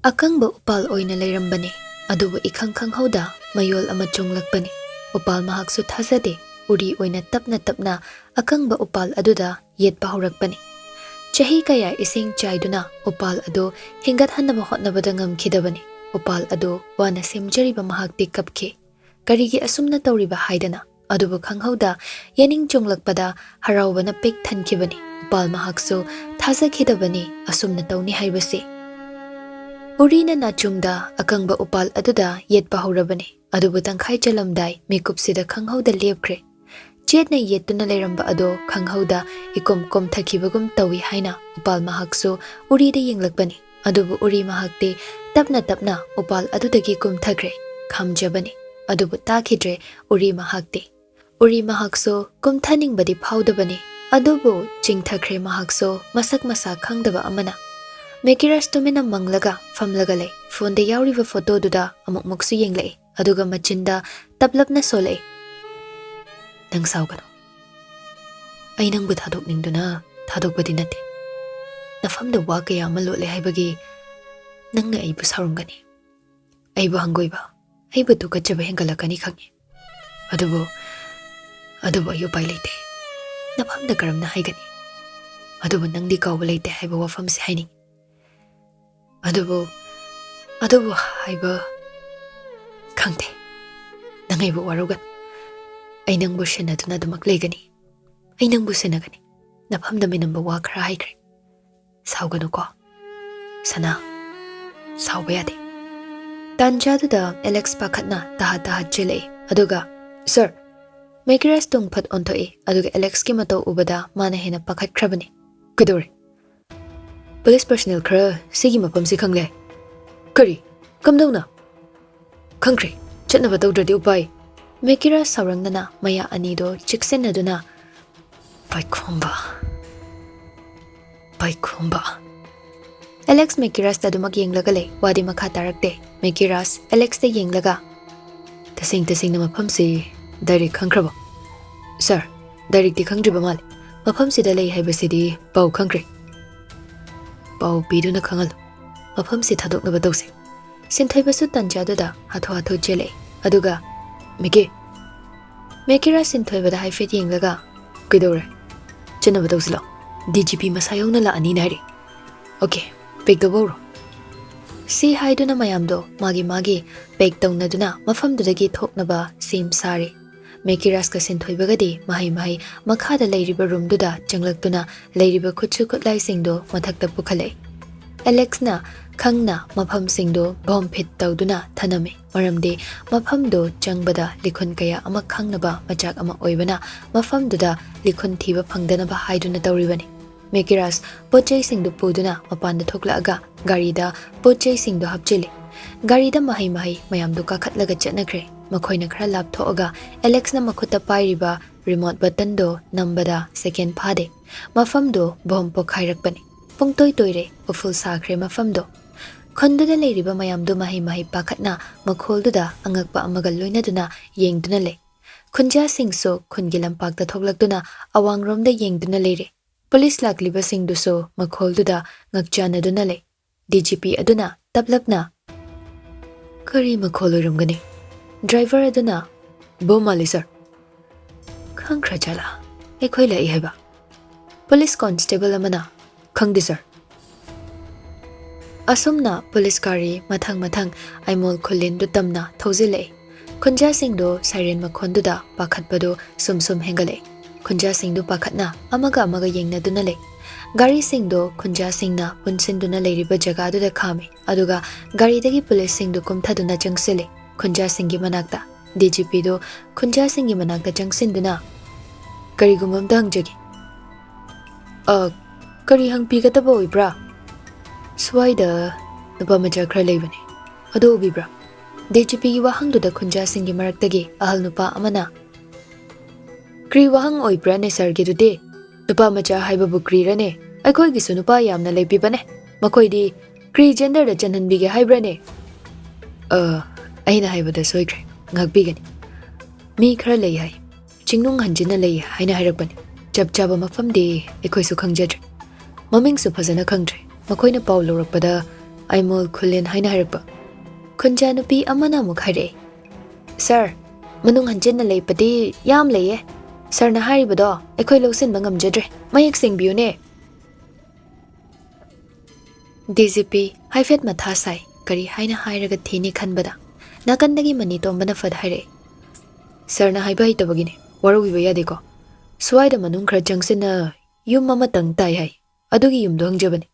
ꯑꯀꯪꯕ ꯎꯄꯥꯜ ꯑꯣꯏꯅ ꯂꯩꯔꯝꯕꯅꯤ ꯑꯗꯨꯕꯨ ꯏꯈꯪ ꯈꯪꯍꯧꯗ ꯃꯌꯣꯜ ꯑꯃ ꯆꯣꯡꯂꯛꯄꯅꯤ ꯎꯄꯥꯜ ꯃꯍꯥꯛꯁꯨ ꯊꯥꯖꯗꯦ ꯎꯔꯤ ꯑꯣꯏꯅ ꯇꯞꯅ ꯇꯞꯅ ꯑꯀꯪꯕ ꯎꯄꯥꯜ ꯑꯗꯨꯗ ꯌꯦꯠꯄ ꯍꯧꯔꯛꯄꯅꯤ ꯆꯍꯤ ꯀꯌꯥ ꯏꯁꯤꯡ ꯆꯥꯏꯗꯨꯅ ꯎꯄꯥꯜ ꯑꯗꯨ ꯍꯤꯡꯒꯠꯍꯟꯅꯕ ꯍꯣꯠꯅꯕꯗ ꯉꯝꯈꯤꯗꯕꯅꯤ ꯎꯄꯥꯜ ꯑꯗꯨ ꯋꯥꯅ ꯁꯦꯝꯖꯔꯤꯕ ꯃꯍꯥꯛꯇꯤ ꯀꯞꯈꯤ ꯀꯔꯤꯒꯤ ꯑꯁꯨꯝꯅ ꯇꯧꯔꯤꯕ ꯍꯥꯏꯗꯅ ꯑꯗꯨꯕꯨ ꯈꯪꯍꯧꯗ ꯌꯦꯅꯤꯡ ꯆꯣꯡꯂꯛꯄꯗ ꯍꯔꯥꯎꯕꯅ ꯄꯤꯛ ꯊꯟꯈꯤꯕꯅꯤ ꯎꯄꯥꯜ ꯃꯍꯥꯛꯁꯨ ꯊꯥꯖꯈꯤꯗꯕꯅꯤ ꯑꯁꯨꯝꯅ ꯇꯧꯅꯤ ꯍꯥꯏꯕꯁꯤ ꯎꯔꯤꯅ ꯅꯥꯆꯨꯡꯗ ꯑꯀꯪꯕ ꯎꯄꯥꯜ ꯑꯗꯨꯗ ꯌꯦꯠꯄ ꯍꯧꯔꯕꯅꯤ ꯑꯗꯨꯕꯨ ꯇꯪꯈꯥꯏ ꯆꯠꯂꯝꯗꯥꯏ ꯃꯤꯀꯨꯞꯁꯤꯗ ꯈꯪꯍꯧꯗ ꯂꯦꯞꯈ꯭ꯔꯦ ꯆꯦꯠꯅ ꯌꯦꯠꯇꯨꯅ ꯂꯩꯔꯝꯕ ꯑꯗꯣ ꯈꯪꯍꯧꯗ ꯏꯀꯣꯝ ꯀꯣꯝꯊꯈꯤꯕꯒꯨꯝ ꯇꯧꯏ ꯍꯥꯏꯅ ꯎꯄꯥꯜ ꯃꯍꯥꯛꯁꯨ ꯎꯔꯤꯗ ꯌꯦꯡꯂꯛꯄꯅꯤ ꯑꯗꯨꯕꯨ ꯎꯔꯤ ꯃꯍꯥꯛꯇꯤ ꯇꯞꯅ ꯇꯞꯅ ꯎꯄꯥꯜ ꯑꯗꯨꯗꯒꯤ ꯀꯨꯝꯊꯈ꯭ꯔꯦ ꯈꯥꯝꯖꯕꯅꯤ ꯑꯗꯨꯕꯨ ꯇꯥꯈꯤꯗ꯭ꯔꯦ ꯎꯔꯤ ꯃꯍꯥꯛꯇꯤ ꯎꯔꯤ ꯃꯍꯥꯛꯁꯨ ꯀꯨꯝꯊꯅꯤꯡꯕꯗꯤ ꯐꯥꯎꯗꯕꯅꯤ ꯑꯗꯨꯕꯨ ꯆꯤꯡꯊꯈ꯭ꯔꯦ ꯃꯍꯥꯛꯁꯨ ꯃꯁꯛ ꯃꯁꯥ ꯈꯪꯗꯕ ꯑꯃꯅ ꯃꯦꯀꯤꯔꯁ ꯇꯨꯃꯤꯟꯅ ꯃꯪꯂꯒ ꯐꯝꯂꯒ ꯂꯩ ꯐꯣꯟꯗ ꯌꯥꯎꯔꯤꯕ ꯐꯣꯇꯣꯗꯨꯗ ꯑꯃꯨꯛꯃꯨꯛꯁꯨ ꯌꯦꯡꯂꯛꯏ ꯑꯗꯨꯒ ꯃꯆꯤꯟꯗ ꯇꯞꯂꯞꯅ ꯁꯣꯜꯂꯛꯏ ꯅꯪ ꯁꯥꯎꯒꯅꯨ ꯑꯩ ꯅꯪꯕꯨ ꯊꯥꯗꯣꯛꯅꯤꯡꯗꯨꯅ ꯊꯥꯗꯣꯛꯄꯗꯤ ꯅꯠꯇꯦ ꯅꯐꯝꯗ ꯋꯥ ꯀꯌా ꯑꯃ ꯂꯣꯠꯂꯦ ꯍꯥꯏꯕꯒꯤ ꯅꯪꯅ ꯑꯩꯕꯨ ꯁꯥꯎꯔꯝꯒꯅꯤ ꯑꯩꯕꯨ ꯍꯪꯒꯣꯏꯕ ꯑꯩꯕꯨ ꯇꯨꯀꯠꯆꯕ ꯍꯦꯟꯒꯠꯂꯛꯀꯅꯤ ꯈꯪꯉꯤ ꯑꯗꯨꯕꯨ ꯑꯩ ꯎꯄꯥꯏ ꯂꯩꯇꯦ ꯅꯐꯝꯗ ꯀꯔꯝꯅ ꯍꯥꯏꯒꯅꯤ ꯑꯗꯨꯕꯨ ꯅꯪꯗꯤ ꯀꯥꯎꯕ ꯂꯩꯇꯦ ꯍꯥꯏꯕ ꯋꯥꯐꯝꯁꯦ ꯍꯥꯏꯅꯤꯡꯉꯤ ꯑꯗꯨꯕꯨ ꯍꯥꯏꯕ ꯈꯪꯗꯦ ꯅꯪ ꯑꯩꯕꯨ ꯋꯥꯔꯧꯒꯅꯨ ꯑꯩ ꯅꯪꯕꯨ ꯁꯦꯟꯅꯗꯨꯅ ꯑꯗꯨꯃꯛ ꯂꯩꯒꯅꯤ ꯑꯩ ꯅꯪꯕꯨ ꯁꯦꯟꯅꯒꯅꯤ ꯅꯐꯝꯗ ꯃꯤꯅꯝꯕ ꯋꯥ ꯈꯔ ꯍꯥꯏꯈ꯭ꯔꯦ ꯁꯥꯎꯒꯅꯨꯀꯣ ꯁꯅꯥ ꯁꯥꯎꯕ ꯌꯥꯗꯦ ꯇꯥꯟꯖꯥꯗꯨꯗ ꯑꯦꯂꯦꯛꯁ ꯄꯥꯈꯠꯅ ꯇꯍꯥ ꯆꯦꯜꯂꯛꯏ ꯑꯗꯨꯒ ꯁꯔ ꯃꯦꯀꯤꯔꯁ ꯇꯨꯡꯐꯠ ꯑꯣꯟꯊꯣꯛꯏ ꯑꯗꯨꯒ ꯑꯦꯂꯦꯛꯁꯀꯤ ꯃꯇꯧ ꯎꯕꯗ ꯃꯥꯅ ꯍꯦꯟꯅ ꯄꯥꯈꯠꯈ꯭ꯔꯕꯅꯤ ꯀꯩꯗꯧꯔꯦ ꯄꯨꯂꯤꯁ ꯄꯔꯁꯣꯅꯦꯜ ꯈꯔ ꯁꯤꯒꯤ ꯃꯐꯝꯁꯤ ꯈꯪꯂꯦ ꯀꯔꯤ ꯀꯝꯗꯧꯅ ꯈꯪꯈ꯭ꯔꯦ ꯆꯠꯅꯕ ꯇꯧꯗ꯭ꯔꯗꯤ ꯎꯄꯥꯏ ꯃꯦꯀꯤꯔꯁ ꯁꯥꯎꯔꯪꯅꯅ ꯃꯌꯥ ꯑꯅꯤꯗꯣ ꯆꯤꯛꯁꯤꯟꯅꯗꯨꯅ ꯄꯥꯏꯈꯣꯝꯕ ꯑꯦꯂꯦꯛꯁ ꯃꯦꯀꯤꯔꯁꯇ ꯑꯗꯨꯃꯛ ꯌꯦꯡꯂꯒ ꯂꯩ ꯋꯥꯗꯤ ꯃꯈꯥ ꯇꯥꯔꯛꯇꯦ ꯃꯦꯀꯤꯔꯁ ꯑꯦꯂꯦꯛꯁꯇ ꯌꯦꯡꯂꯒ ꯇꯁꯦꯡꯅ ꯃꯐꯝꯁꯤ ꯗꯥꯏꯔꯦꯛ ꯈꯪꯈ꯭ꯔꯕꯣ ꯁꯔ ꯗꯥꯏꯔꯦꯛꯇꯤ ꯈꯪꯗ꯭ꯔꯤꯕ ꯃꯥꯜꯂꯦ ꯃꯐꯝꯁꯤꯗ ꯂꯩ ꯍꯥꯏꯕꯁꯤꯗꯤ ꯄꯥꯎ ꯈꯪꯈ꯭ꯔꯦ ꯄꯥꯎ ꯄꯤꯗꯨꯅ ꯈꯪꯍꯜꯂꯨ ꯃꯐꯝꯁꯤ ꯊꯥꯗꯣꯛꯅꯕ ꯇꯧꯁꯤ ꯁꯤꯟꯊꯣꯏꯕꯁꯨ ꯇꯟꯖꯥꯗꯨꯗ ꯍꯥꯊꯨ ꯆꯦꯜꯂꯛꯏ ꯑꯗꯨꯒ ꯃꯦꯀꯤꯔꯁ ꯁꯤꯟꯊꯣꯏꯕꯗ ꯍꯥꯏꯐꯦꯠ ꯌꯦꯡꯂꯒ ꯀꯩꯗꯧꯔꯦ ꯆꯠꯅꯕ ꯇꯧꯁꯤꯂꯣ DGP ꯃꯁꯥ ꯌꯧꯅ ꯂꯥꯛꯑꯅꯤꯅ ꯍꯥꯏꯔꯤ ꯑꯣꯀꯦ ꯄꯦꯛ ꯇꯧꯕ ꯍꯧꯔꯣ ꯁꯤ ꯍꯥꯏꯗꯨꯅ ꯃꯌꯥꯝꯗꯣ ꯃꯥꯒꯤ ꯄꯦꯛ ꯇꯧꯅꯗꯨꯅ ꯃꯐꯝꯗꯨꯗꯒꯤ ꯊꯣꯛꯅꯕ ꯁꯦꯝ ꯁꯥꯔꯤ ꯃꯦꯀꯤꯔꯁꯀ ꯁꯤꯟꯊꯣꯏꯕꯒꯗꯤ ꯃꯍꯩ ꯃꯈꯥꯗ ꯂꯩꯔꯤꯕ ꯔꯨꯝꯗꯨꯗ ꯆꯪꯂꯛꯇꯨꯅ ꯂꯩꯔꯤꯕ ꯈꯨꯠꯁꯨ ꯈꯨꯠꯂꯥꯏꯁꯤꯡꯗꯣ ꯃꯊꯛꯇ ꯄꯨꯈꯠꯂꯛꯏ ꯑꯦꯂꯦꯛꯁꯅ ꯈꯪꯅ ꯃꯐꯝꯁꯤꯡꯗꯣ ꯕꯣꯝ ꯐꯤꯠ ꯇꯧꯗꯨꯅ ꯊꯅꯝꯃꯤ ꯃꯔꯝꯗꯤ ꯃꯐꯝꯗꯣ ꯆꯪꯕꯗ ꯂꯤꯈꯨꯟ ꯀꯌꯥ ꯑꯃ ꯈꯪꯅꯕ ꯃꯆꯥꯛ ꯑꯃ ꯑꯣꯏꯕꯅ ꯃꯐꯝꯗꯨꯗ ꯂꯤꯈꯨꯟ ꯊꯤꯕ ꯐꯪꯗꯅꯕ ꯍꯥꯏꯗꯨꯅ ꯇꯧꯔꯤꯕꯅꯤ ꯃꯦꯀꯤꯔꯁ ꯄꯣꯠꯆꯩꯁꯤꯡꯗꯨ ꯄꯨꯗꯨꯅ ꯃꯄꯥꯟꯗ ꯊꯣꯛꯂꯛꯑꯒ ꯒꯥꯔꯤꯗ ꯄꯣꯠꯆꯩꯁꯤꯡꯗꯨ ꯍꯥꯞꯆꯤꯜꯂꯤ ꯒꯥꯔꯤꯗ ꯃꯍꯩ ꯃꯌꯥꯝꯗꯨ ꯀꯥꯈꯠꯂꯒ ꯆꯠꯅꯈ꯭ꯔꯦ ꯃꯈꯣꯏꯅ ꯈꯔ ꯂꯥꯞꯊꯣꯛꯑꯒ ꯑꯦꯂꯦꯛꯁꯅ ꯃꯈꯨꯠꯇ ꯄꯥꯏꯔꯤꯕ ꯔꯤꯃꯣꯠ ꯕꯇꯟꯗꯣ ꯅꯝꯕꯗ ꯁꯦꯀꯦꯟ ꯐꯥꯗꯦ ꯃꯐꯝꯗꯣ ꯕꯣꯝ ꯄꯣꯈꯥꯏꯔꯛꯄꯅꯤ ꯄꯨꯡꯇꯣꯏ ꯇꯣꯏꯔꯦ ꯎꯐꯨꯜ ꯁꯥꯈ꯭ꯔꯦ ꯃꯐꯝꯗꯣ ꯈꯨꯟꯗꯨꯗ ꯂꯩꯔꯤꯕ ꯃꯌꯥꯝꯗꯨ ꯃꯍꯩ ꯄꯥꯈꯠꯅ ꯃꯈꯣꯜꯗꯨꯗ ꯑꯉꯛꯄ ꯑꯃꯒ ꯂꯣꯏꯅꯗꯨꯅ ꯌꯦꯡꯗꯨꯅ ꯂꯩ ꯈꯨꯟꯖꯥꯁꯤꯡꯁꯨ ꯈꯨꯟꯒꯤ ꯂꯝꯄꯥꯛꯇ ꯊꯣꯛꯂꯛꯇꯨꯅ ꯑꯋꯥꯡꯔꯣꯝꯗ ꯌꯦꯡꯗꯨꯅ ꯂꯩꯔꯦ ꯄꯨꯂꯤꯁ ꯂꯥꯛꯂꯤꯕꯁꯤꯡꯗꯨꯁꯨ ꯃꯈꯣꯜꯗꯨꯗ ꯉꯛꯆꯥꯟꯅꯗꯨꯅ ꯂꯩ DGP ꯑꯗꯨꯅ ꯇꯞꯂꯞꯅ ꯀꯔꯤ ꯃꯈꯣꯜ ꯑꯣꯏꯔꯝꯒꯅꯤ ꯗ꯭ꯔꯥꯏꯚꯔ ꯑꯗꯨꯅ ꯕꯣꯝ ꯃꯥꯜꯂꯤ ꯁꯔ ꯈꯪꯈ꯭ꯔꯖꯥꯠꯂꯥ ꯑꯩꯈꯣꯏ ꯂꯥꯛꯏ ꯍꯥꯏꯕ ꯄꯨꯂꯤꯁ ꯀꯣꯟꯁꯇꯦꯕꯜ ꯑꯃꯅ ꯈꯪꯗꯦ ꯁꯔ ꯑꯁꯨꯝꯅ ꯄꯨꯂꯤꯁ ꯒꯥꯔꯤ ꯃꯊꯪ ꯑꯩꯃꯣꯜ ꯈꯨꯜꯂꯦꯟꯗꯨ ꯇꯝꯅ ꯊꯧꯖꯤꯜꯂꯛꯏ ꯈꯨꯟꯖꯥꯁꯤꯡꯗꯣ ꯁꯥꯏꯔꯦꯟ ꯃꯈꯣꯟꯗꯨꯗ ꯄꯥꯈꯠꯄꯗꯨ ꯁꯨꯝ ꯍꯦꯟꯒꯠꯂꯛꯏ ꯈꯨꯟꯖꯥꯁꯤꯡꯗꯨ ꯄꯥꯈꯠꯅ ꯑꯃꯒ ꯌꯦꯡꯅꯗꯨꯅ ꯂꯩ ꯒꯥꯔꯤꯁꯤꯡꯗꯣ ꯈꯨꯟꯖꯥꯁꯤꯡꯅ ꯄꯨꯟꯁꯤꯟꯗꯨꯅ ꯂꯩꯔꯤꯕ ꯖꯒꯥꯗꯨꯗ ꯈꯥꯝꯃꯤ ꯑꯗꯨꯒ ꯒꯥꯔꯤꯗꯒꯤ ꯄꯨꯂꯤꯁꯁꯤꯡꯗꯨ ꯀꯨꯝꯊꯗꯨꯅ ꯆꯪꯁꯤꯜꯂꯤ ꯈꯨꯟꯖꯥꯁꯤꯡꯒꯤ ꯃꯅꯥꯛꯇ DGPꯗꯣ ꯈꯨꯟꯖꯥꯁꯤꯡꯒꯤ ꯃꯅꯥꯛꯇ ꯆꯪꯁꯤꯟꯗꯨꯅ ꯀꯔꯤꯒꯨꯝꯕ ꯑꯝꯇ ꯍꯪꯖꯒꯦ ꯀꯔꯤ ꯍꯪꯕꯤꯒꯗꯕ ꯑꯣꯏꯕ꯭ꯔꯥ ꯁ꯭ꯋꯥꯏꯗ ꯅꯨꯄꯥ ꯃꯆꯥ ꯈꯔ ꯂꯩꯕꯅꯤ ꯑꯗꯨ ꯎꯕꯤꯕ꯭ꯔꯥ DGPꯒꯤ ꯋꯥꯍꯪꯗꯨꯗ ꯈꯨꯟꯖꯥꯁꯤꯡꯒꯤ ꯃꯔꯛꯇꯒꯤ ꯑꯍꯜ ꯅꯨꯄꯥ ꯑꯃꯅ ꯀ꯭ꯔꯤ ꯋꯥꯍꯪ ꯑꯣꯏꯕ꯭ꯔꯥꯅꯦ ꯁꯔꯒꯤꯗꯨꯗꯤ ꯅꯨꯄꯥ ꯃꯆꯥ ꯍꯥꯏꯕꯕꯨ ꯀ꯭ꯔꯤꯔꯅꯦ ꯑꯩꯈꯣꯏꯒꯤꯁꯨ ꯅꯨꯄꯥ ꯌꯥꯝꯅ ꯂꯩꯕꯤꯕꯅꯦ ꯃꯈꯣꯏꯗꯤ ꯀ꯭ꯔꯤ ꯖꯦꯟꯗꯔꯗ ꯆꯟꯍꯟꯕꯤꯒꯦ ꯍꯥꯏꯕ꯭ꯔꯥꯅꯦ ꯑꯩꯅ ꯍꯥꯏꯕꯗ ꯁꯣꯏꯈ꯭ꯔꯦ ꯉꯥꯛꯄꯤꯒꯅꯤ ꯃꯤ ꯈꯔ ꯂꯩ ꯍꯥꯏ ꯆꯤꯡꯅꯨꯡ ꯍꯟꯖꯤꯟꯅ ꯂꯩ ꯍꯥꯏꯅ ꯍꯥꯏꯔꯛꯄꯅꯤ ꯆꯞ ꯆꯥꯕ ꯃꯐꯝꯗꯤ ꯑꯩꯈꯣꯏꯁꯨ ꯈꯪꯖꯗ꯭ꯔꯦ ꯃꯃꯤꯡꯁꯨ ꯐꯖꯅ ꯈꯪꯗ꯭ꯔꯦ ꯃꯈꯣꯏꯅ ꯄꯥꯎ ꯂꯧꯔꯛꯄꯗ ꯑꯩꯃꯣꯜ ꯈꯨꯜꯂꯦꯟ ꯍꯥꯏꯅ ꯍꯥꯏꯔꯛꯄ꯫ ꯈꯨꯟꯖꯥ ꯅꯨꯄꯤ ꯑꯃꯅ ꯑꯃꯨꯛ ꯍꯥꯏꯔꯛꯑꯦ, ꯁꯥꯔ, ꯃꯅꯨꯡ ꯍꯟꯖꯤꯟꯅ ꯂꯩꯕꯗꯤ ꯌꯥꯝ ꯂꯩꯌꯦ꯫ ꯁꯥꯔꯅ ꯍꯥꯏꯔꯤꯕꯗꯣ ꯑꯩꯈꯣꯏ ꯂꯧꯁꯤꯟꯕ ꯉꯝꯖꯗ꯭ꯔꯦ, ꯃꯌꯦꯛ ꯁꯦꯡꯕꯤꯌꯨꯅꯦ꯫ ꯗꯤꯖꯤꯄꯤ ꯍꯥꯏꯐꯦꯠ ꯃꯊꯥ ꯁꯥꯏ, ꯀꯔꯤ ꯍꯥꯏꯅ ꯍꯥꯏꯔꯒ ꯊꯤꯅꯤ ꯈꯟꯕꯗ ꯅꯥꯀꯟꯗꯒꯤ ꯃꯅꯤꯇꯣꯝꯕꯅ ꯐꯠ ꯍꯥꯏꯔꯛꯑꯦ, ꯁꯥꯔꯅ ꯍꯥꯏꯕ ꯍꯩꯇꯕꯒꯤꯅꯦ, ꯋꯥꯔꯧꯕꯤꯕ ꯌꯥꯗꯦꯀꯣ꯫ ꯁ꯭ꯋꯥꯏꯗ ꯃꯅꯨꯡ ꯈꯔ ꯆꯪꯁꯤꯟꯅ ꯌꯨꯝ ꯑꯃꯇꯪ ꯇꯥꯏ ꯍꯥꯏ, ꯑꯗꯨꯒꯤ ꯌꯨꯝꯗꯣ ꯍꯪꯖꯕꯅꯤ꯫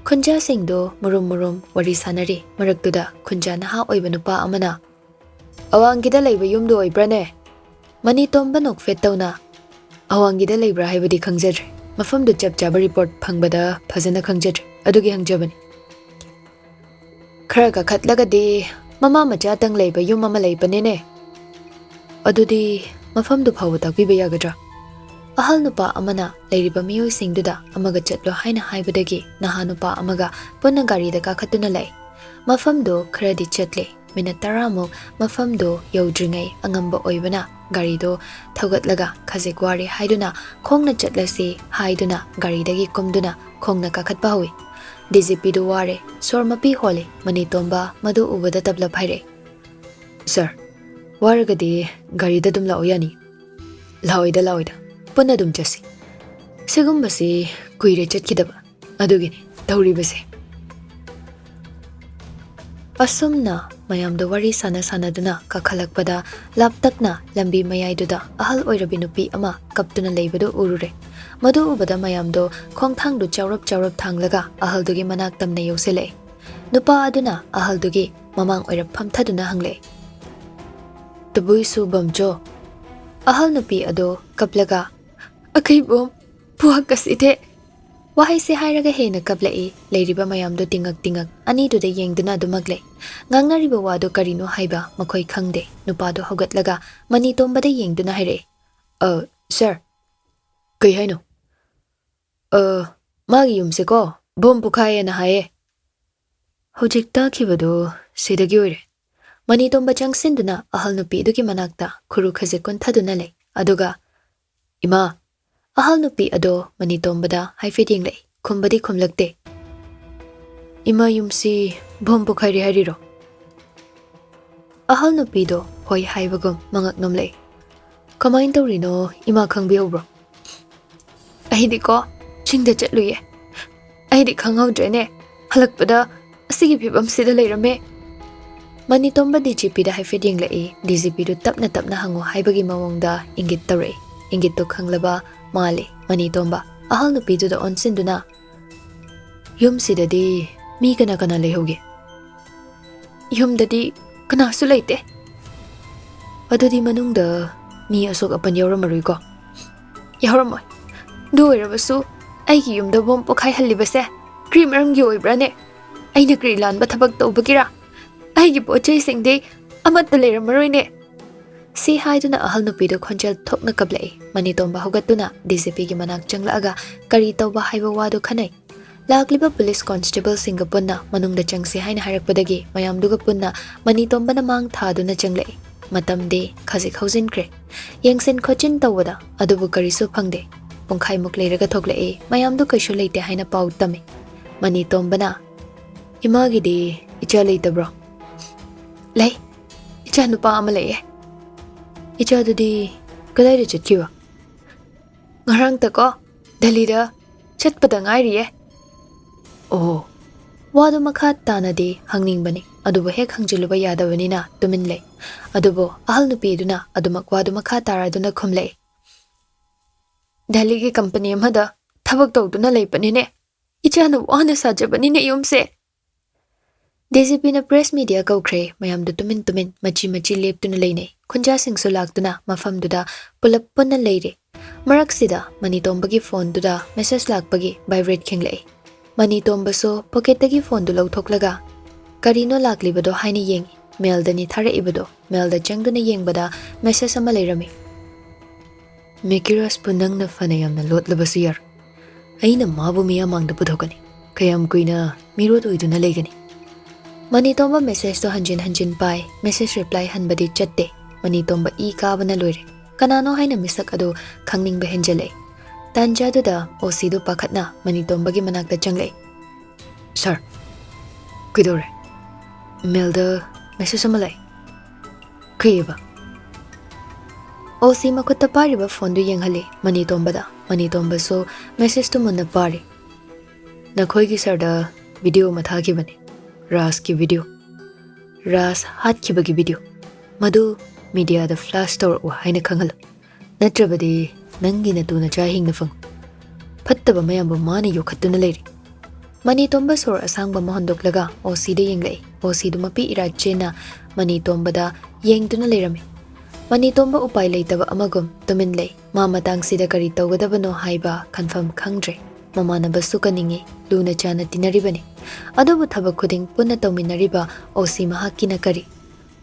ꯈꯨꯟꯖꯥꯁꯤꯡꯗꯣ ꯃꯨꯔꯨꯝ ꯃꯨꯔꯨꯝ ꯋꯥꯔꯤ ꯁꯥꯟꯅꯔꯤ꯫ ꯃꯔꯛꯇꯨꯗ ꯈꯨꯟꯖꯥ ꯅꯍꯥ ꯑꯣꯏꯕ ꯅꯨꯄꯥ ꯑꯃꯅ, ꯑꯋꯥꯡꯒꯤꯗ ꯂꯩꯕ ꯌꯨꯝꯗꯣ ꯑꯣꯏꯕ꯭ꯔꯥꯅꯦ? ꯃꯅꯤꯇꯣꯝꯕ ꯅꯣꯛꯐꯦꯠ ꯇꯧꯅ, ꯑꯋꯥꯡꯒꯤꯗ ꯂꯩꯕ꯭ꯔꯥ ꯍꯥꯏꯕꯗꯤ ꯈꯪꯖꯗ꯭ꯔꯦ, ꯃꯐꯝꯗꯨ ꯆꯞ ꯆꯥꯕ ꯔꯤꯄꯣꯔꯠ ꯐꯪꯕꯗ ꯐꯖꯅ ꯈꯪꯖꯗ꯭ꯔꯦ, ꯑꯗꯨꯒꯤ ꯍꯪꯖꯕꯅꯤ꯫ ꯈꯔ ꯀꯥꯈꯠꯂꯒꯗꯤ ꯃꯃꯥ ꯃꯆꯥꯇꯪ ꯂꯩꯕ ꯌꯨꯝ ꯑꯃ ꯂꯩꯕꯅꯤꯅꯦ꯫ ꯑꯗꯨꯗꯤ ꯃꯐꯝꯗꯨ ꯐꯥꯎꯕ ꯇꯥꯛꯄꯤꯕ ꯌꯥꯒꯗ꯭ꯔꯥ? ꯑꯍꯜ ꯅꯨꯄꯥ ꯑꯃꯅ ꯂꯩꯔꯤꯕ ꯃꯤꯑꯣꯏꯁꯤꯡꯗꯨꯗ ꯑꯃꯒ ꯆꯠꯂꯣ ꯍꯥꯏꯅ ꯍꯥꯏꯕꯗꯒꯤ ꯅꯍꯥ ꯅꯨꯄꯥ ꯑꯃꯒ ꯄꯨꯟꯅ ꯒꯥꯔꯤꯗ ꯀꯥꯈꯠꯇꯨꯅ ꯂꯥꯛꯏ꯫ ꯃꯐꯝꯗꯨ ꯈꯔꯗꯤ ꯆꯠꯂꯦ꯫ ꯃꯤꯅꯠ 10ꯃꯨꯛ ꯃꯐꯝꯗꯨ ꯌꯧꯗ꯭ꯔꯤꯉꯩ ꯑꯉꯝꯕ ꯑꯣꯏꯕꯅ ꯒꯥꯔꯤꯗꯣ ꯊꯧꯒꯠꯂꯒ ꯈꯖꯤꯛ ꯋꯥꯔꯦ ꯍꯥꯏꯗꯨꯅ ꯈꯣꯡꯅ ꯆꯠꯂꯁꯤ ꯍꯥꯏꯗꯨꯅ ꯒꯥꯔꯤꯗꯒꯤ ꯀꯨꯝꯗꯨꯅ ꯈꯣꯡꯅ ꯀꯥꯈꯠꯄ ꯍꯧꯏ꯫ ꯗꯤꯖꯤꯄꯤꯗꯨ ꯋꯥꯔꯦ, ꯁꯣꯔ ꯃꯄꯤ ꯍꯣꯜꯂꯤ꯫ ꯃꯅꯤꯇꯣꯝꯕ ꯃꯗꯨ ꯎꯕꯗ ꯇꯞꯂꯞ ꯍꯥꯏꯔꯛꯑꯦ, ꯁꯥꯔ, ꯋꯥꯔꯒꯗꯤ ꯒꯥꯔꯤꯗ ꯑꯗꯨꯝ ꯂꯥꯛꯑꯣ ꯌꯥꯅꯤ꯫ ꯂꯥꯛꯑꯣꯏꯗ, ꯄꯨꯟꯅ ꯑꯗꯨꯝ ꯆꯠꯁꯤ꯫ ꯁꯤꯒꯨꯝꯕꯁꯤ ꯀꯨꯏꯔꯦ ꯆꯠꯈꯤꯗꯕ, ꯑꯗꯨꯒꯤꯅꯤ ꯇꯧꯔꯤꯕꯁꯦ꯫ ꯑꯁꯨꯝꯅ ꯃꯌꯥꯝꯗꯣ ꯋꯥꯔꯤ ꯁꯥꯟꯅꯗꯨꯅ ꯀꯥꯈꯠꯂꯛꯄꯗ ꯂꯥꯞꯇꯛꯅ ꯂꯝꯕꯤ ꯃꯌꯥꯏꯗꯨꯗ ꯑꯍꯜ ꯑꯣꯏꯔꯕꯤ ꯅꯨꯄꯤ ꯑꯃ ꯀꯞꯇꯨꯅ ꯂꯩꯕꯗꯨ ꯎꯔꯨꯔꯦ꯫ ꯃꯗꯨ ꯎꯕꯗ ꯃꯌꯥꯝꯗꯣ ꯈꯣꯡꯊꯥꯡꯗꯨ ꯆꯥꯎꯔꯞ ꯊꯥꯡꯂꯒ ꯑꯍꯜꯗꯨꯒꯤ ꯃꯅꯥꯛ ꯇꯝꯅ ꯌꯧꯁꯤꯜꯂꯛꯑꯦ꯫ ꯅꯨꯄꯥ ꯑꯗꯨꯅ ꯑꯍꯜꯗꯨꯒꯤ ꯃꯃꯥꯡ ꯑꯣꯏꯔꯞ ꯐꯝꯊꯗꯨꯅ ꯍꯪꯂꯛꯑꯦ, ꯇꯕꯨꯏꯁꯨ ꯕꯝꯆꯣ? ꯑꯍꯜ ꯅꯨꯄꯤ ꯑꯗꯣ ꯀꯞꯂꯒ, ꯑꯀꯩꯕꯣꯝ ꯄꯨꯍꯛꯀꯁꯤꯗꯦ, ꯋꯥꯍꯩꯁꯦ ꯍꯥꯏꯔꯒ ꯍꯦꯟꯅ ꯀꯞꯂꯛꯏ꯫ ꯂꯩꯔꯤꯕ ꯃꯌꯥꯝꯗꯣ ꯇꯤꯡꯉꯛ ꯑꯅꯤꯗꯨꯗ ꯌꯦꯡꯗꯨꯅ ꯑꯗꯨꯃꯛ ꯂꯩ꯫ ꯉꯥꯡꯅꯔꯤꯕ ꯋꯥꯗꯣ ꯀꯔꯤꯅꯣ ꯍꯥꯏꯕ ꯃꯈꯣꯏ ꯈꯪꯗꯦ꯫ ꯅꯨꯄꯥꯗꯣ ꯍꯧꯒꯠꯂꯒ ꯃꯅꯤꯇꯣꯝꯕꯗ ꯌꯦꯡꯗꯨꯅ ꯍꯥꯏꯔꯛꯑꯦ, ꯁꯥꯔ, ꯀꯩ ꯍꯥꯏꯅꯣ? ꯃꯥꯒꯤ ꯌꯨꯝꯁꯦꯀꯣ ꯕꯣꯝ ꯄꯣꯈꯥꯏꯌꯦꯅ ꯍꯥꯏꯌꯦ꯫ ꯍꯧꯖꯤꯛ ꯇꯥꯈꯤꯕꯗꯣ ꯁꯤꯗꯒꯤ ꯑꯣꯏꯔꯦ꯫ ꯃꯅꯤꯇꯣꯝꯕ ꯆꯪꯁꯤꯟꯗꯨꯅ ꯑꯍꯜ ꯅꯨꯄꯤ ꯑꯗꯨꯒꯤ ꯃꯅꯥꯛꯇ ꯈꯨꯔꯨ ꯈꯖꯤꯛ ꯀꯨꯟꯊꯗꯨꯅ ꯂꯩ꯫ ꯑꯗꯨꯒ, ꯏꯃꯥ, ꯑꯍꯜ ꯅꯨꯄꯤ ꯑꯗꯣ ꯃꯅꯤꯇꯣꯝꯕꯗ ꯍꯥꯏꯐꯦꯠ ꯌꯦꯡꯂꯛꯏ꯫ ꯈꯨꯝꯕꯗꯤ ꯈꯨꯝꯂꯛꯇꯦ꯫ ꯏꯃꯥ ꯌꯨꯝꯁꯤ ꯕꯣꯝ ꯄꯣꯈꯥꯏꯔꯦ ꯍꯥꯏꯔꯤꯔꯣ? ꯑꯍꯜ ꯅꯨꯄꯤꯗꯣ ꯍꯣꯏ ꯍꯥꯏꯕꯒꯨꯝ ꯃꯉꯛ ꯅꯣꯝꯂꯛꯏ꯫ ꯀꯃꯥꯏꯅ ꯇꯧꯔꯤꯅꯣ ꯏꯃꯥ ꯈꯪꯕꯤꯍꯧꯕ꯭ꯔꯣ? ꯑꯩꯗꯤꯀꯣ ꯆꯤꯡꯗ ꯆꯠꯂꯨꯌꯦ, ꯑꯩꯗꯤ ꯈꯪꯍꯧꯗ꯭ꯔꯦꯅꯦ, ꯍꯜꯂꯛꯄꯗ ꯑꯁꯤꯒꯤ ꯐꯤꯕꯝꯁꯤꯗ ꯂꯩꯔꯝꯃꯦ꯫ ꯃꯅꯤꯇꯣꯝꯕ ꯗꯤꯖꯤꯄꯤꯗ ꯍꯥꯏꯐꯦꯠ ꯌꯦꯡꯂꯛꯏ꯫ ꯗꯤꯖꯤꯄꯤꯗꯨ ꯇꯞꯅ ꯍꯪꯉꯣ ꯍꯥꯏꯕꯒꯤ ꯃꯑꯣꯡꯗ ꯏꯪꯒꯤꯠ ꯇꯧꯔꯛꯏ꯫ ꯏꯪꯒꯤꯠꯇꯨ ꯈꯪꯂꯕ ꯃꯥꯜꯂꯤ ꯃꯅꯤꯇꯣꯝꯕ꯫ ꯑꯍꯜ ꯅꯨꯄꯤꯗꯨꯗ ꯑꯣꯟꯁꯤꯟꯗꯨꯅ, ꯌꯨꯝꯁꯤꯗꯗꯤ ꯃꯤ ꯀꯅꯥ ꯂꯩꯍꯧꯒꯦ? ꯌꯨꯝꯗꯗꯤ ꯀꯅꯥꯁꯨ ꯂꯩꯇꯦ꯫ ꯑꯗꯨꯗꯤ ꯃꯅꯨꯡꯗ ꯃꯤ ꯑꯁꯣꯛ ꯑꯄꯟ ꯌꯥꯎꯔꯝꯃꯔꯣꯏꯀꯣ? ꯌꯥꯎꯔꯝꯃꯣꯏ꯫ ꯑꯗꯨ ꯑꯣꯏꯔꯕꯁꯨ ꯑꯩꯒꯤ ꯌꯨꯝꯗ ꯕꯣꯝ ꯄꯣꯈꯥꯏꯍꯜꯂꯤꯕꯁꯦ ꯀꯔꯤ ꯃꯔꯝꯒꯤ ꯑꯣꯏꯕ꯭ꯔꯥꯅꯦ? ꯑꯩꯅ ꯀꯔꯤ ꯂꯥꯟꯕ ꯊꯕꯛ ꯇꯧꯕꯒꯤꯔꯥ? ꯑꯩꯒꯤ ꯄꯣꯠꯆꯩꯁꯤꯡꯗꯤ ꯑꯃꯠꯇ ꯂꯩꯔꯝꯃꯔꯣꯏꯅꯦ꯫ ꯁꯤ ꯍꯥꯏꯗꯨꯅ ꯑꯍꯜ ꯅꯨꯄꯤꯗꯨ ꯈꯣꯟꯖꯦꯜ ꯊꯣꯛꯅ ꯀꯞꯂꯛꯏ꯫ ꯃꯅꯤꯇꯣꯝꯕ ꯍꯧꯒꯠꯇꯨꯅ ꯗꯤꯖꯤꯄꯤꯒꯤ ꯃꯅꯥꯛ ꯆꯪꯂꯛꯑꯒ ꯀꯔꯤ ꯇꯧꯕ ꯍꯥꯏꯕ ꯋꯥꯗꯨ ꯈꯟꯅꯩ꯫ ꯂꯥꯛꯂꯤꯕ ꯄꯨꯂꯤꯁ ꯀꯣꯟꯁꯇꯦꯕꯜꯁꯤꯡꯒ ꯄꯨꯟꯅ ꯃꯅꯨꯡꯗ ꯆꯪꯁꯤ ꯍꯥꯏꯅ ꯍꯥꯏꯔꯛꯄꯗꯒꯤ ꯃꯌꯥꯝꯗꯨꯒ ꯄꯨꯟꯅ ꯃꯅꯤꯇꯣꯝꯕꯅ ꯃꯥꯡ ꯊꯥꯗꯨꯅ ꯆꯪꯂꯛꯏ꯫ ꯃꯇꯝꯗꯤ ꯈꯖꯤꯛ ꯍꯧꯖꯤꯟꯈ꯭ꯔꯦ꯫ ꯌꯦꯡꯁꯤꯟ ꯈꯣꯠꯆꯤꯟ ꯇꯧꯕꯗ ꯑꯗꯨꯕꯨ ꯀꯔꯤꯁꯨ ꯐꯪꯗꯦ꯫ ꯄꯨꯡꯈꯥꯏꯃꯨꯛ ꯂꯩꯔꯒ ꯊꯣꯛꯂꯛꯏ꯫ ꯃꯌꯥꯝꯗꯨ ꯀꯩꯁꯨ ꯂꯩꯇꯦ ꯍꯥꯏꯅ ꯄꯥꯎ ꯇꯝꯃꯤ꯫ ꯃꯅꯤꯇꯣꯝꯕꯅ, ꯏꯃꯥꯒꯤꯗꯤ ꯏꯆꯥ ꯂꯩꯇꯕ꯭ꯔꯣ? ꯂꯩ, ꯏꯆꯥ ꯅꯨꯄꯥ ꯑꯃ ꯂꯩꯌꯦ꯫ ꯏꯆꯥꯗꯨꯗꯤ ꯀꯗꯥꯏꯗ ꯆꯠꯈꯤꯕ? ꯉꯔꯥꯡꯇꯀꯣ ꯗꯦꯜꯂꯤꯗ ꯆꯠꯄꯗ ꯉꯥꯏꯔꯤꯌꯦ꯫ ꯑꯣ, ꯋꯥꯗꯨ ꯃꯈꯥ ꯇꯥꯅꯗꯤ ꯍꯪꯅꯤꯡꯕꯅꯤ, ꯑꯗꯨꯕꯨ ꯍꯦꯛ ꯍꯪꯖꯤꯜꯂꯨꯕ ꯌꯥꯗꯕꯅꯤꯅ ꯇꯨꯃꯤꯟ ꯂꯩ꯫ ꯑꯗꯨꯕꯨ ꯑꯍꯜ ꯅꯨꯄꯤꯗꯨꯅ ꯑꯗꯨꯃꯛ ꯋꯥꯗꯨ ꯃꯈꯥ ꯇꯥꯔꯗꯨꯅ ꯈꯨꯝꯂꯛꯏ, ꯗꯦꯜꯂꯤꯒꯤ ꯀꯝꯄꯅꯤ ꯑꯃꯗ ꯊꯕꯛ ꯇꯧꯗꯨꯅ ꯂꯩꯕꯅꯤꯅꯦ꯫ ꯏꯆꯥꯅ ꯋꯥꯅ ꯁꯥꯖꯕꯅꯤꯅꯦ ꯌꯨꯝꯁꯦ꯫ ꯗꯤꯖꯤꯄꯤꯅ ꯄ꯭ꯔꯦꯁ ꯃꯤꯗꯤꯌꯥ ꯀꯧꯈ꯭ꯔꯦ꯫ ꯃꯌꯥꯝꯗꯨ ꯇꯨꯃꯤꯟ ꯃꯆꯤ ꯂꯦꯞꯇꯨꯅ ꯂꯩꯅꯩ꯫ ꯈꯨꯟꯖꯥꯁꯤꯡꯁꯨ ꯂꯥꯛꯇꯨꯅ ꯃꯐꯝꯗꯨꯗ ꯄꯨꯂꯞ ꯄꯨꯟꯅ ꯂꯩꯔꯦ꯫ ꯃꯔꯛꯁꯤꯗ ꯃꯅꯤꯇꯣꯝꯕꯒꯤ ꯐꯣꯟꯗꯨꯗ ꯃꯦꯁꯦꯖ ꯂꯥꯛꯄꯒꯤ ꯚꯥꯏꯕ꯭ꯔꯦꯠ ꯈꯤꯡꯂꯛꯏ꯫ ꯃꯅꯤꯇꯣꯝꯕꯁꯨ ꯄꯣꯀꯦꯠꯇꯒꯤ ꯐꯣꯟꯗꯨ ꯂꯧꯊꯣꯛꯂꯒ ꯀꯔꯤꯅꯣ ꯂꯥꯛꯂꯤꯕꯗꯣ ꯍꯥꯏꯅ ꯌꯦꯡꯏ꯫ ꯃꯦꯜꯗꯅꯤ ꯊꯥꯔꯛꯏꯕꯗꯣ꯫ ꯃꯦꯜꯗ ꯆꯪꯗꯨꯅ ꯌꯦꯡꯕꯗ ꯃꯦꯁꯦꯖ ꯑꯃ ꯂꯩꯔꯝꯃꯤ꯫ ꯃꯦꯀꯤꯔꯥꯁꯄꯨ ꯅꯪꯅ ꯐꯅ ꯌꯥꯝꯅ ꯂꯣꯠꯂꯕꯁꯨ ꯌꯥꯔꯣꯏ꯫ ꯑꯩꯅ ꯃꯥꯕꯨ ꯃꯤꯌꯥꯝ ꯃꯥꯡꯗ ꯄꯨꯊꯣꯛꯀꯅꯤ꯫ ꯀꯌꯥꯝ ꯀꯨꯏꯅ ꯃꯤꯔꯣꯠ ꯑꯣꯏꯗꯨꯅ ꯂꯩꯒꯅꯤ? ꯃꯅꯤꯇꯣꯝꯕ ꯃꯦꯁꯦꯖꯇꯣ ꯍꯟꯖꯤꯟ ꯄꯥꯏ꯫ ꯃꯦꯁꯦꯖ ꯔꯤꯄ꯭ꯂꯥꯏ ꯍꯟꯕꯗꯤ ꯆꯠꯇꯦ꯫ ꯃꯅꯤꯇꯣꯝꯕ ꯏ ꯀꯥꯕꯅ ꯂꯣꯏꯔꯦ꯫ ꯀꯅꯥꯅꯣ ꯍꯥꯏꯅ ꯃꯤꯁꯛ ꯑꯗꯨ ꯈꯪꯅꯤꯡꯕ ꯍꯦꯟꯖꯜꯂꯛꯏ꯫ ꯇꯥꯟꯖꯥꯗꯨꯗ ꯑꯣꯁꯤꯗꯨ ꯄꯥꯈꯠꯅ ꯃꯅꯤꯇꯣꯝꯕꯒꯤ ꯃꯅꯥꯛꯇ ꯆꯪꯂꯛꯏ꯫ ꯁꯥꯔ, Kidore. Milda message amalai. Kayeba. OC makutta pariba phone du yenghali mani tombada. Mani tomba so message to munna pari. Nakhoi gi sarda video mathagi bane. Ras ki video. Ras hat ki bagi video. Madu media da flash tower wa haina khangal. Natrabadi nangi na tu na chahing na fang. Pattaba mayamba mani yokhatuna leiri. Mani tomba sor asangba mahondok laga OC de yenglai. OC du mapi ira chena mani tomba da yengduna leirami. Mani tomba upai leitaba amagum tumin lei. Mama tang sida kari tawgadabano haiba confirm khangdre. Mamana basu kaningi luna chana tinaribani. Adobu thabak khuding punna tawminariba OC mahaki na kari.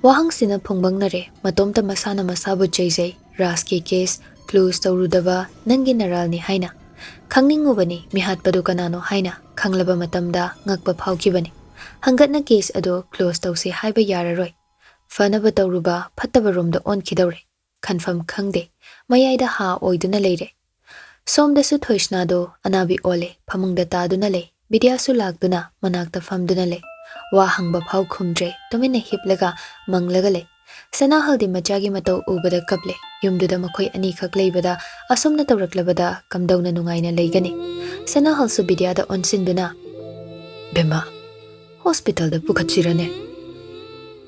Wahang sina phongbang matomta masana masabu jaijai ras ke case clues tawrudaba nangi naral ni haina. Khangningubani mihat padu kanano haina khanglaba matamda ngakpa phawkibani. Hangatna case ado close tawse haiba yararoi. Fanaba tawruba phattaba romda onkhidawre. Confirm khangde mayaida ha oiduna leire. Somdasu thoisnado anabi ole phamungda taduna le. Bidyasu lagduna manakta famduna le. Wa hangba phaw khumdre tumina hiplaga manglaga le. Sanahaldi machagi matau ubada kaple yumduda makhoi ani khak leibada asomna tawraklabada kamdauna nungaina leigani. Sanahal su bidyada onsinduna bema hospital da pukhatsirane.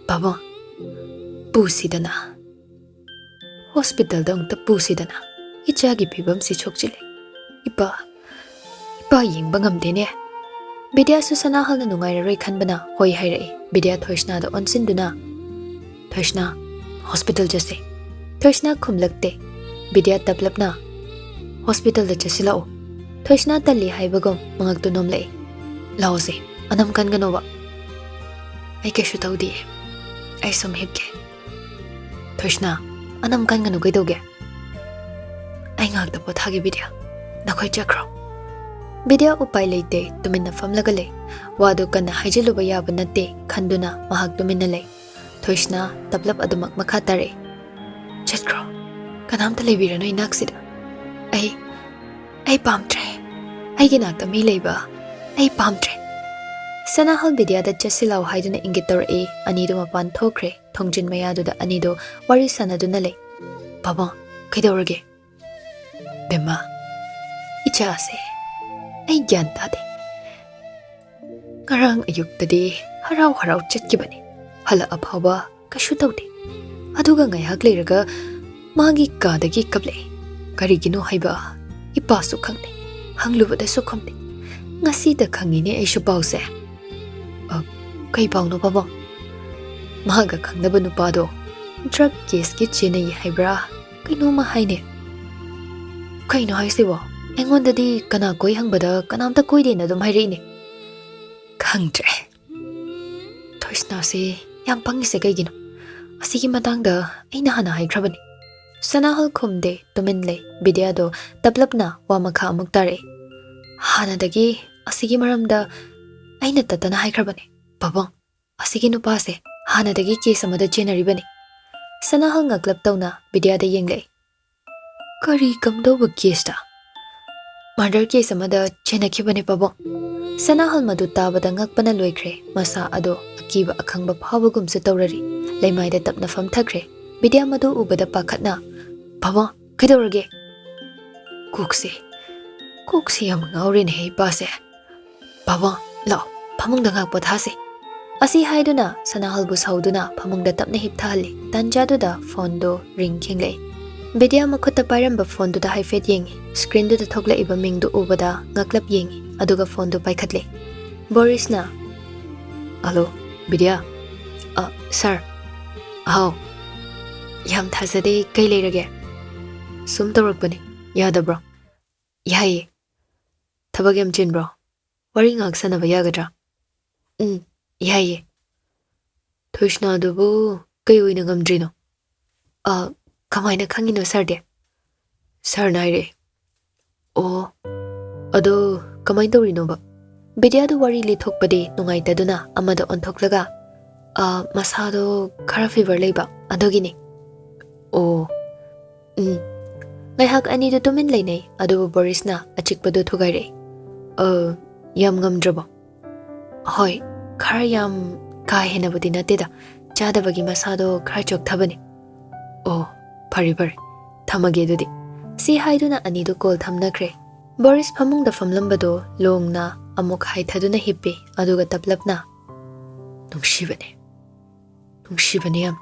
Baba pusidana hospital da ungta pusidana ichagi phibam si chokchile. Ipa yengba ngamdene. Bidya su sanahal na nungairaroi khanbana hoi hairai. Bidya thoisna da onsinduna Thoishna hospital jase. Thoishna khumlakte. Bidya taplapna hospital da jasilao. Thoishna tali haibagom mangaktu nomlei. Laose anam kan ganoba. Ai keshu tawdi. Ai som hibke. Thoishna anam kan ganu gaidoge. Ai ngakta pothage Bidya. Nakhoi chakro. Bidya upai leite tuminna famlagale. Wadu kana haijiluba yaba natte khanduna mahak tuminna lei. Thoishna taplap adumak makhatare. Chetkro. Kanamta lebirano inaksida. Ai pamtre. Ai ginakta mi leiba. Ai pamtre. Sanahal Bidya da jasilao haiduna ingitor anido mapan thokre. Thongjin mayadu da anido wari sanaduna le. Baba, kaidawrage. Bema. Icha ase. Ai gyan tade. Karang ayuk tadi harau chatkibani. Hala aphawa kashu tawde. Aduga ngayak leiraga magi kadagi kaple. Karigino haiba ipa su khangne. Hanglubada su khomne. Ngasi da khangine aishu pause. Kai pawno baba. Maga khangnaba nupado. Drug case ki chenai haibra. Kaino ma haine. Kaino haisiwa. Engondadi kana koi hangbada kanamta koi dena dum hairine. Khangtre. Thoisna se yam pangise kaigino. Asigi matangda aina hana haikrabani. Sanahal khumde tuminle Bidya do taplapna wa makha amuk tare. Hanadagi asigi maramda aina tatana haikrabani. Babang asigi nupase hanadagi case amada chenaribani. Sanahal ngaklap tawna Bidya da yengle. Kari kamdoba case ta. Murder case amada chenakibani babang. Sanahal madu tabada ngakpana loikre masa ado akiba akhangba phawagum se tawrari leimaida tapna fam thakre. Bidya madu ubada pakhatna baba kaidawrage kokse yam ngaurin hei pase baba lao phamungda ngak pothase asi haiduna Sanahal bu sauduna phamungda tapna hip thali tanjadu da phone do ring khinglei. Bidya makhutta paramba phone du da haifet yengi screen du da thokla iba mingdu ubada ngaklap yengi aduga phone do paikhatle. Boris na hello Bidya sir how yam thasade kai leirage sum tawrakpani yadabro yaye thabak yam chinbro wari ngak sanaba yagadra yaye Thoishna dubu kai oina ngamdrino kamaina khangino sir de sir naire o ado kamain tawrino ba. Bidya du wari li thokpade nungaitaduna amada onthoklaga masado khara fever leiba adogini. Oh ngaihak ani do tumin leinei adu Boris na achikpado thugaire. Yam ngamdrabo. Hoi khara yam ka hena budi nateda chada bagi masado khara choktabani oh phari phari thamage dudi si haiduna ani do call thamnakre Boris phamung da famlambado longna amuk haithaduna hippi aduga taplapna nungshibane yam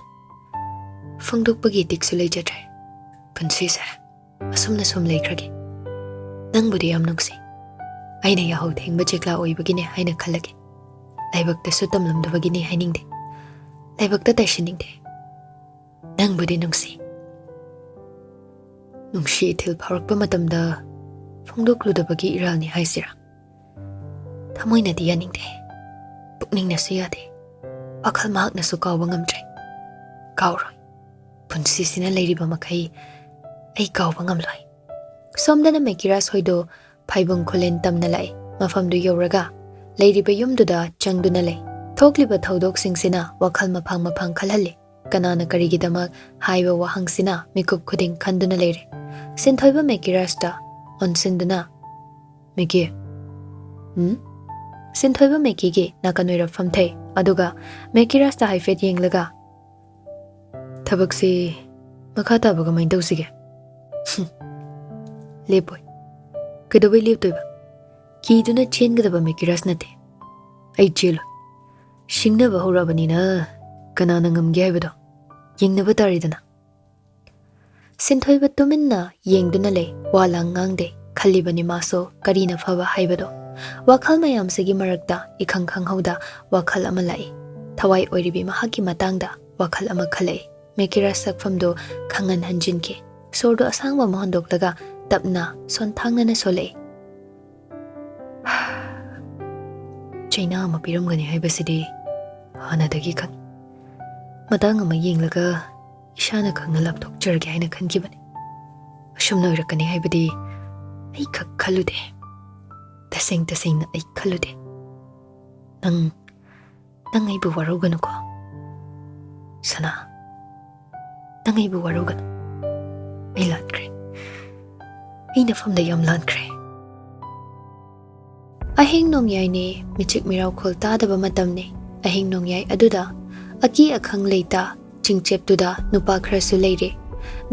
fangdokpagi tiksu leijatre punsi sa asumna sum leikrage nangbudi yam nungsi aina ya hau thengba chekla oibagine haina khalage laibakta su tamlamdabagine hainingde laibakta tashiningde nangbudi nungsi ithil pharakpa matamda fangdokludabagi iralni haisira thamoina di yaningde pukningna su yade WakhaL mahakna su kawba ngamdre kawroi punsi sina leiriba makai ai kawba ngamloi somdana mekiras hoido phaibung khulen tamna lai mafamdu yoraga leiriba yumduda changduna lei thokliba thodok singsina WakhaL mafang khalhalle kanana karigidamak haiba wahangsina mikup khuding khanduna leire sinthoiba mekirasta onsinduna meki sinthoiba mekige nakanoira famthai aduga mekirasta haifet yenglaga thabaksi makhata baga main dosige lepoi kedobai leptoiba kiduna chengdaba mekiras nate ai chelo shingna bahurabanina kanana ngamge haibado yengnaba taridana sinthoiba tuminna yengduna le walang ngangde khallibani maso karina phaba haibado WakhaL mayam segi marakta ikhang hauda WakhaL ama lai thawai oiribi mahaki matangda WakhaL ama khalai mekira sakfamdo khangan hanjinke sordo asangba mohondoktaga tapna sonthangna na solei China ama piramgani haibasidi hanadagi khang matang ama yenglaga ishana khangna lapthokjarge haina khankibani asumna oirakani haibadi ai khalude taseng na ai khalude nang ai bu waruganu ko sana nang ai bu waruganu ai lankre ai na famda yam lankre ahing nongyai ne michik mirau khol ta da ba matam ne ahing nongyai aduda aki akhang leita chingchep tuda nupa khara su leire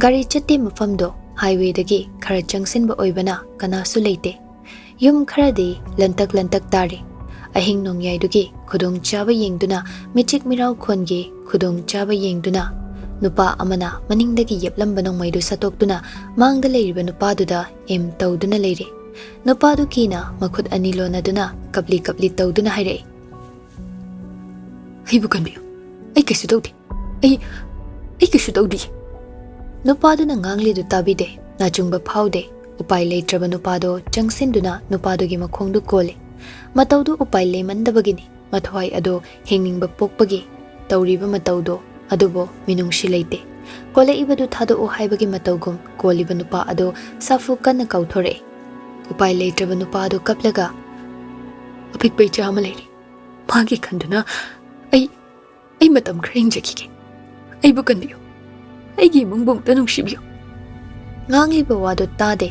gari chatte mafamdo highway dagi khara jangsin ba oibana kana su leite yum khara de lantak tari ahing nongyai dugi khudong chaba yengduna michik mirau khonge khudong chaba yengduna nupa amana maningdagi yeplamba nongmaidu satoktuna mangda leiriba nupa duda em tawduna leire nupa du kina makhut ani lona duna kapli tawduna hairei ai bukanbiyo ai kaisu tawdi ai kaisu tawdi nupa duna ngangli du tabide nachungba phaude upai leitraba nupa do changsinduna nupa dugi makhongdu kole matawdu upai lemandabagini mathwai ado hingningba pokpagi tawriba matawdo adubo minungshi leite kole ibadu thado o haibagi matawgum koliba nupa ado safu kanna kauthore upai leitraba nupa ado kaplaga apik pai chama leiri magi khanduna ai matam khring jakige ai bukandiyo ai gi mungbung tanungshibyo ngangliba wado tade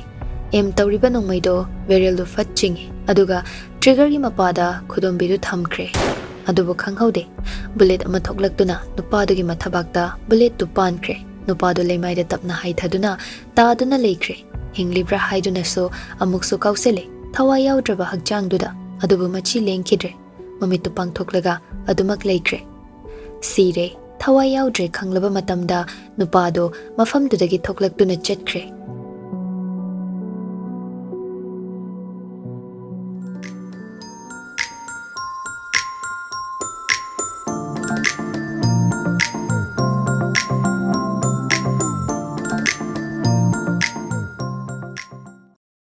em tawriba nongmaido vereldu fatchingi aduga trigger gi mapada khudombidu thamkhre adubu khanghaude bullet ama thoklaktuna nupadugi mathabakta bullet tu pankhre nupadu leimaida tapna haithaduna taduna leikre hinglibra haiduna so amuksu kausele thawa yaudraba hakjangduda adubu machi lengkhidre mamitu pangthoklaga adumak leikre sire thawa yaudre khanglaba matamda nupado mafamdudagi thoklaktuna chetkre